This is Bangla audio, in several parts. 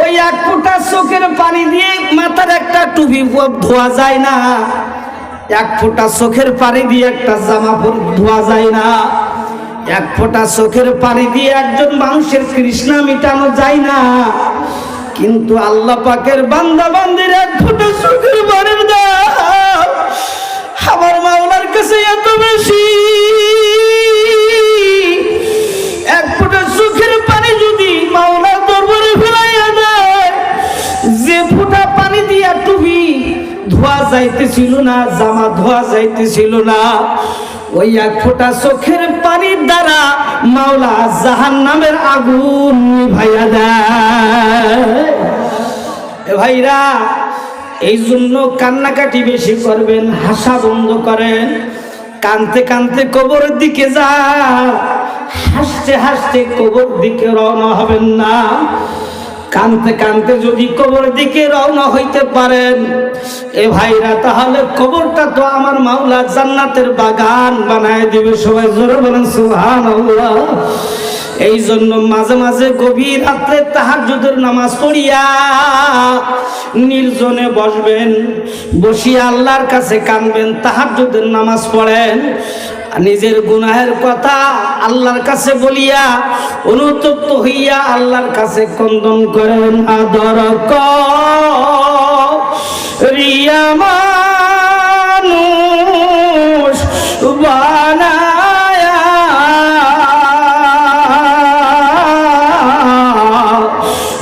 ওই এক ফোঁটা চোখের পানি দিয়ে মাথার একটা টুপি ধোয়া যায় না, এক ফোঁটা চোখের পানি দিয়ে একটা জামা ধোয়া যায় না, এক ফোঁটা চোখের পানি দিয়ে একজন মানুষের তৃষ্ণা মিটানো যায় না। কিন্তু আল্লাহ পাকের বান্দা বান্দির এক ফোঁটা চোখের পানির দাম আমার মাওলার কাছে এত বেশি। এক ফোঁটা চোখের পানি যদি মাওলার দরবারে ফেলাইয়া দেয়, যে ফোঁটা পানি দিয়া টুপি ধোয়া যাইতেছিল না, জামা ধোয়া যাইতেছিল না, ওই এক ফোঁটা চোখের পানির দ্বারা মাওলা জাহান্নামের আগুন নিভাইয়া দেয়। ভাইরা, এই জন্য কান্নাকাটি বেশি করবেন, হাসা বন্ধ করেন। কানতে কানতে কবরের দিকে যা, হাসতে হাসতে কবর দিকে রওনা হবেন না। কানতে কানতে যদি কবরের দিকে রওনা হইতে পারেন এ ভাইরা, তাহলে কবরটা তো আমার মাওলা জান্নাতের বাগান বানায় দিবে। সবাই জোরে বলেন সুবহানাল্লাহ। এই জন্য মাঝে মাঝে গভীর রাত্রে তাহাজ্জুদের নামাজ পড়িয়া নির্জনে বসবেন, বসিয়া আল্লাহর কাছে কাঁদবেন, তাহাজ্জুদের নামাজ পড়েন, নিজের গুনাহের কথা আল্লাহর কাছে বলিয়া অনুতপ্ত হইয়া আল্লাহর কাছে ক্রন্দন করেন। আদর করিয়া মানুষ বানায়া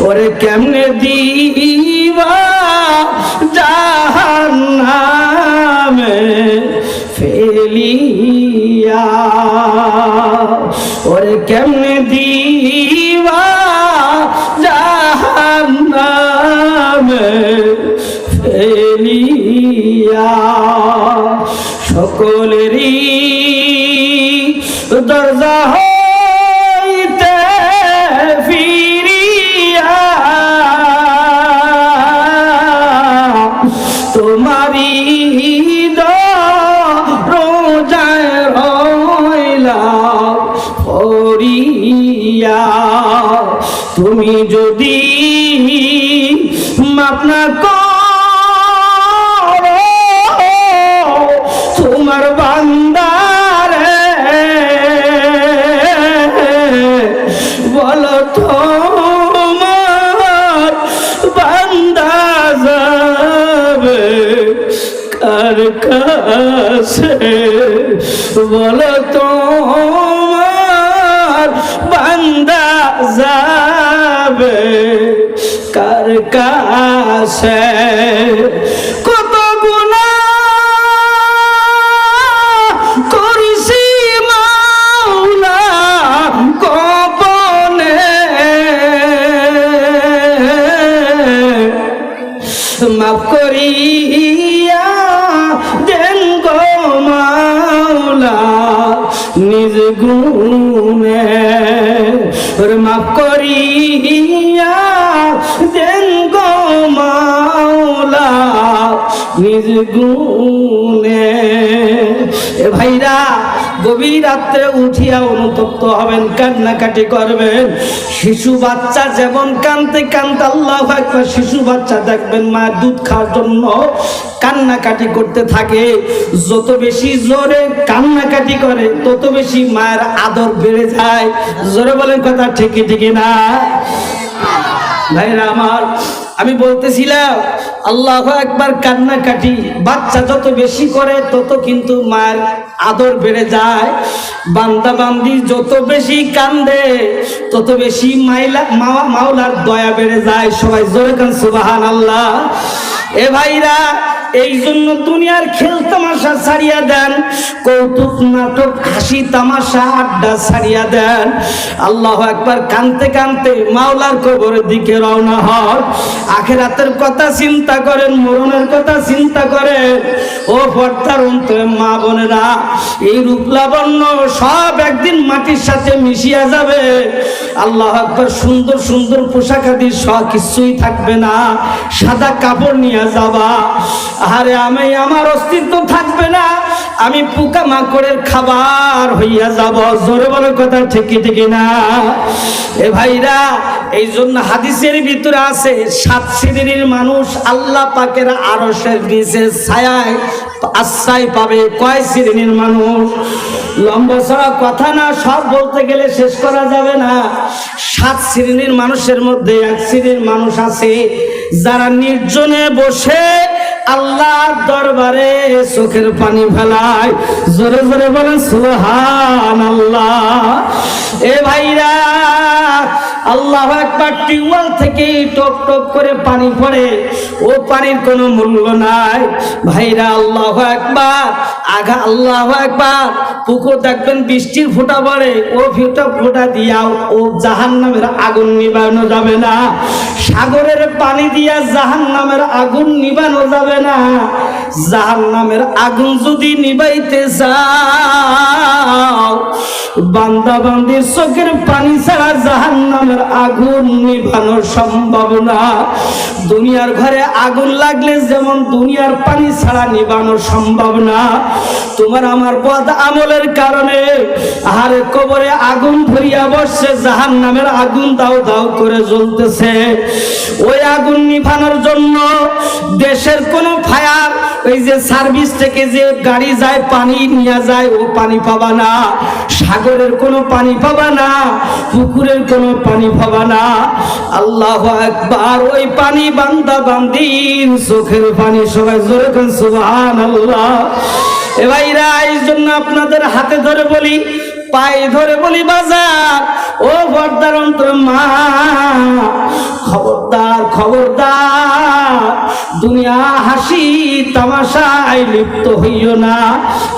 ওরে কেমনে দিবা জাহান্নামে ফেলিয়া, ওরে কেমনে দিবা জাহান্নামে ফেলিয়া। সকলেরই দরজা হইতে ফিরিয়া তোমারি রোজায় রইলাম পড়িয়া। তুমি যদি মাফ না করো তোমার বান্দারে, বলো তোমার বান্দা যাবে কার কাছে, বলো তোমার বান্দা যাবে কার কাছে। কত গুনাহ করেছি মাওলা গোপনে, মাফ করিয়া দেন গো মাওলা নিজ গুণে, মাফ করিয়া দেন গো মাওলা নিজ গুণে। এ ভাইরা, গভীর রাত্রে উঠিয়া অনুতপ্ত হবেন, কান্নাকাটি করবেন। শিশু বাচ্চা যেমন কানতে কানতে, আল্লাহু আকবার, শিশু বাচ্চা দেখবেন মায়ের দুধ খাওয়ার জন্য কান্নাকাটি করতে থাকে। যত বেশি জোরে কান্নাকাটি করে তত বেশি মায়ের আদর বেড়ে যায়। জোরে বলেন কথা ঠিকই ঠিকই না? ভাইরা আমার, আমি বলতেছিলাম আল্লাহু আকবার, কান্নাকাটি বাচ্চা যত বেশি করে তত কিন্তু মায়ের আদর বেড়ে যায়। বান্দা বান্দি যত বেশি কান্দে তত বেশি মাওলার দয়া বেড়ে যায়। সবাই জোরে কান সুবহানাল্লাহ। এ ভাইরা, এই জন্য দুনিয়ার খেল তামাশা ছাড়িয়া দেন, কৌতুক নাটক হাসি তামাশা আড্ডা ছাড়িয়া দেন। আল্লাহু আকবার, কানতে কানতে মাওলার কবরের দিকে রওনা হন। আখিরাতের কথা চিন্তা করেন, মরণের কথা চিন্তা করেন। ও পর্দার অন্তরে মা বোনেরা, এই রূপ লাবণ্য সব একদিন মাটির সাথে মিশিয়া যাবে। আল্লাহু আকবার, সুন্দর সুন্দর পোশাক আদি সব কিছুই থাকবে না, সাদা কাপড় নিয়ে যাবা। আরে আমি আমার অস্তিত্ব থাকবে না, আমি পোকামাকড়ের খাবার হইয়া যাব। জোরে বলে কথা ঠিক কি না? এ ভাইরা, এই জন্য হাদিসের ভিতরে আছে 7 শ্রেণীর মানুষ আল্লাহ পাকের আরশের নিচে ছায়ায় আশ্রয় পাবে। কয় শ্রেণীর মানুষ? লম্বা ছড়া কথা না, সব বলতে গেলে শেষ করা যাবে না। 7 শ্রেণীর মানুষের মধ্যে 1 শ্রেণীর মানুষ আছে যারা নির্জনে বসে আল্লাহর দরবারে চোখের পানি ফেলায়। জোরে জোরে বলেন সুবহানাল্লাহ। এ ভাইরা, আল্লাহু আকবার। টিউবওয়েল থেকে টপ টপ করে পানি পড়ে, ও পানির কোনো মূল্য নাই ভাইরা। আল্লাহু আকবার। আগা আল্লাহু আকবার। পুকুর দেখবেন বৃষ্টির ফোঁটা পড়ে, ও ফোঁটা দিয়াও ও জাহান্নামের আগুন নিবানো যাবে না। সাগরের পানি দিয়া জাহান্নামের আগুন নিবানো যাবে না। জাহান্নামের আগুন যদি নিবাইতে চাও, বান্দা বান্দির চোখের পানি ছাড়া জাহান্নামের আগুন নিভানো সম্ভব না। দুনিয়ার ঘরে আগুন লাগলে যেমন দুনিয়ার পানি ছাড়া নিভানো সম্ভব না, তোমার আমার বদ আমলের কারণে আহারে কবরে আগুন ধরিয়া বসছে, জাহান্নামের আগুন দাও দাও করে জ্বলতেছে। ওই আগুন নিভানোর জন্য দেশের কোনো ফায়ার, ওই যে সার্ভিস থেকে যে গাড়ি যায় পানি নিয়ে যায়, ও পানি পাবা না। সাগরের কোনো পানি পাবা না, পুকুরের কোনো পানি পাবা না। আল্লাহু আকবার। ওই পানি বান্দা বান্দির চোখের পানি। সবাই জোরে কোন সুবহানাল্লাহ। এ ভাইরা, এই জন্য আপনাদের হাতে ধরে বলি, পায়ে ধরে বলি, বাজার ও পর্দার অন্তর মা, খবরদার খবরদার, দুনিয়া হাসি তামাশায় লিপ্ত হইও না।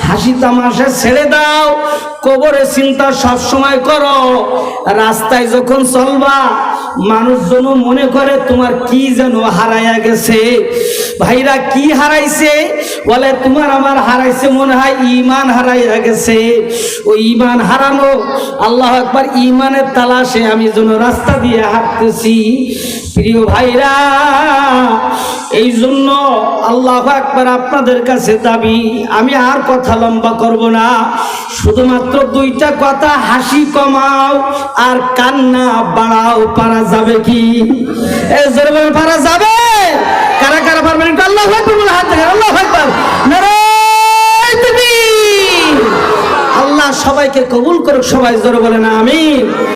হাসি তামাশা ছেড়ে দাও, কবরে চিন্তা সব সময় করো। রাস্তায় যখন চলবা, মানুষজন মনে করে তোমার কি যেন হারাইয়া গেছে। ভাইরা, কি হারাইছে? বলে তোমার আমার হারাইছে মনে হয় ঈমান হারাইয়া গেছে। ওই ঈমান হারানো, আল্লাহু আকবার, ঈমানের তালাশে আমি যেন রাস্তা দিয়ে হাঁটতেছি। প্রিয় ভাইরা, এই জন্য আল্লাহু আকবার আপনাদের কাছে দাবি, আমি আর কথা লম্বা করব না, শুধুমাত্র 2টা কথা, হাসি কমাও আর কান্না বাড়াও। পারা যাবে কি? এই জোরে বলে পারা যাবে? কারা কারা পারবেন? আল্লাহু আকবার, হাত দেখেন। আল্লাহু আকবার, নারায়ে তাকবীর। আল্লাহ সবাইকে কবুল করুক। সবাই জোরে বলেন আমিন।